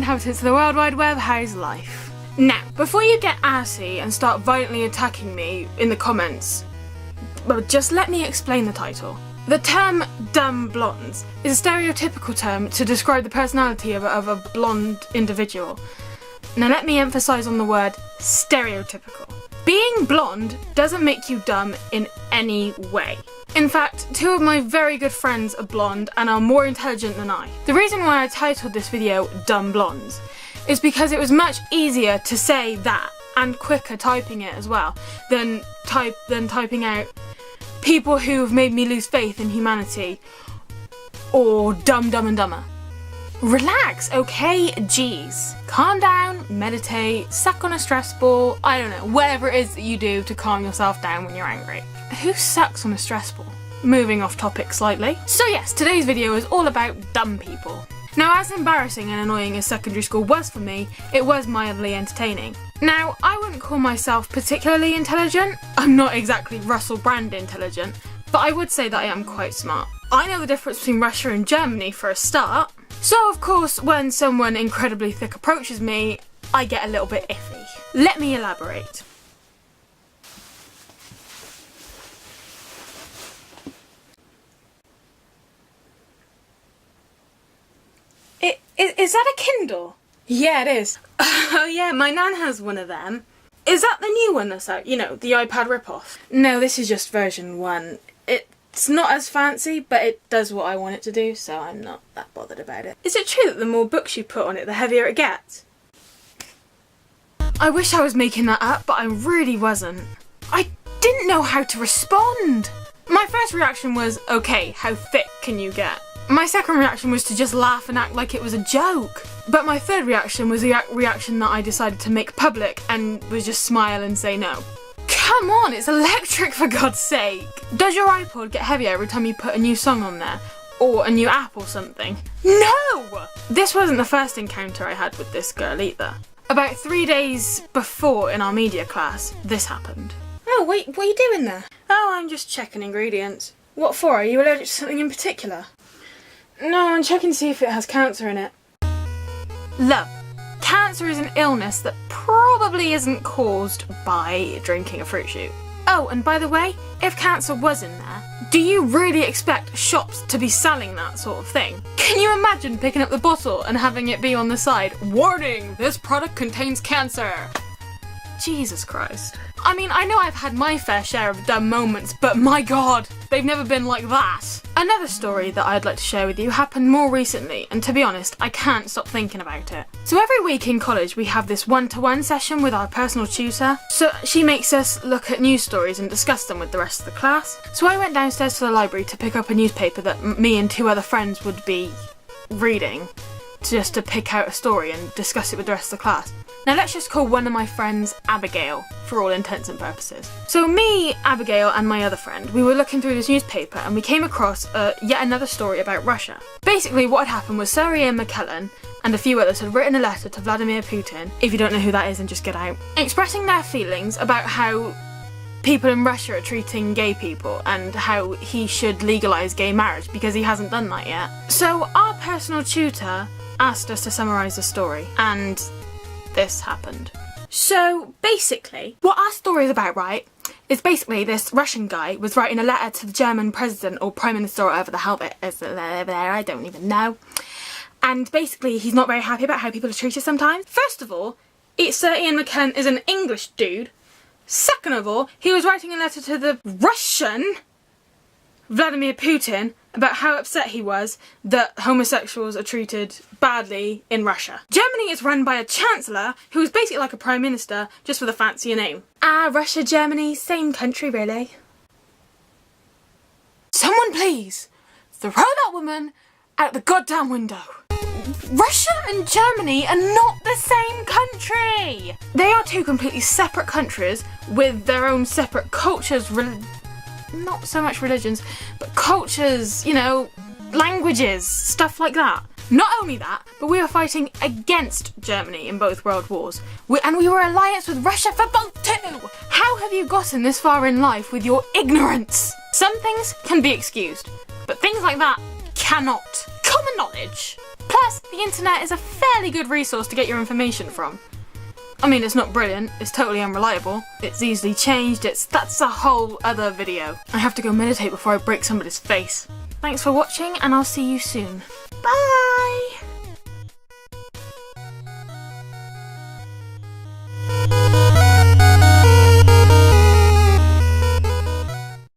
inhabitants of the World Wide Web, how's life? Now, before you get arsey and start violently attacking me in the comments, well, just let me explain the title. The term dumb blondes is a stereotypical term to describe the personality of a blonde individual. Now let me emphasise on the word stereotypical. Being blonde doesn't make you dumb in any way. In fact, two of my very good friends are blonde and are more intelligent than I. The reason why I titled this video Dumb Blondes is because it was much easier to say that, and quicker typing it as well, than typing out people who've made me lose faith in humanity, or dumb and dumber. Relax, okay? Jeez. Calm down, meditate, suck on a stress ball, I don't know, whatever it is that you do to calm yourself down when you're angry. Who sucks on a stress ball? Moving off topic slightly. So yes, today's video is all about dumb people. Now, as embarrassing and annoying as secondary school was for me, it was mildly entertaining. Now, I wouldn't call myself particularly intelligent. I'm not exactly Russell Brand intelligent, but I would say that I am quite smart. I know the difference between Russia and Germany for a start. So of course, when someone incredibly thick approaches me, I get a little bit iffy. Let me elaborate. Is that a Kindle? Yeah, it is. Oh yeah, my nan has one of them. Is that the new one that's out? You know, the iPad ripoff? No, this is just version 1. It's not as fancy, but it does what I want it to do, so I'm not that bothered about it. Is it true that the more books you put on it, the heavier it gets? I wish I was making that up, but I really wasn't. I didn't know how to respond. My first reaction was, okay, how thick can you get? My second reaction was to just laugh and act like it was a joke. But my third reaction was the reaction that I decided to make public and was just smile and say no. Come on, it's electric for God's sake! Does your iPod get heavier every time you put a new song on there? Or a new app or something? No! This wasn't the first encounter I had with this girl either. About 3 days before in our media class, this happened. Oh, wait, what are you doing there? Oh, I'm just checking ingredients. What for? Are you allergic to something in particular? No, I'm checking to see if it has cancer in it. Love. Cancer is an illness that probably isn't caused by drinking a fruit shoot. Oh, and by the way, if cancer was in there, do you really expect shops to be selling that sort of thing? Can you imagine picking up the bottle and having it be on the side, "Warning, this product contains cancer"? Jesus Christ. I mean, I know I've had my fair share of dumb moments, but my god, they've never been like that. Another story that I'd like to share with you happened more recently, and to be honest, I can't stop thinking about it. So every week in college we have this one-to-one session with our personal tutor. So she makes us look at news stories and discuss them with the rest of the class. So I went downstairs to the library to pick up a newspaper that me and 2 other friends would be reading, just to pick out a story and discuss it with the rest of the class. Now let's just call one of my friends Abigail, for all intents and purposes. So me, Abigail and my other friend, we were looking through this newspaper and we came across yet another story about Russia. Basically what had happened was Sir Ian McKellen and a few others had written a letter to Vladimir Putin, if you don't know who that is then just get out, expressing their feelings about how people in Russia are treating gay people and how he should legalise gay marriage because he hasn't done that yet. So our personal tutor asked us to summarise the story, and this happened. So basically, what our story is about, right, is basically this Russian guy was writing a letter to the German president or prime minister or whatever the hell it is there, I don't even know. And basically he's not very happy about how people are treated sometimes. First of all, Sir Ian McKellen is an English dude. Second of all, he was writing a letter to the Russian Vladimir Putin about how upset he was that homosexuals are treated badly in Russia. Germany is run by a chancellor who is basically like a prime minister, just with a fancier name. Russia, Germany, same country really. Someone please, throw that woman out the goddamn window. Russia and Germany are not the same country! They are 2 completely separate countries with their own separate cultures, not so much religions, but cultures, you know, languages, stuff like that. Not only that, but we were fighting against Germany in both world wars. And we were alliance with Russia for both too! How have you gotten this far in life with your ignorance? Some things can be excused, but things like that cannot. Common knowledge. Plus, the internet is a fairly good resource to get your information from. I mean, it's not brilliant, it's totally unreliable, it's easily changed, that's a whole other video. I have to go meditate before I break somebody's face. Thanks for watching, and I'll see you soon. Bye!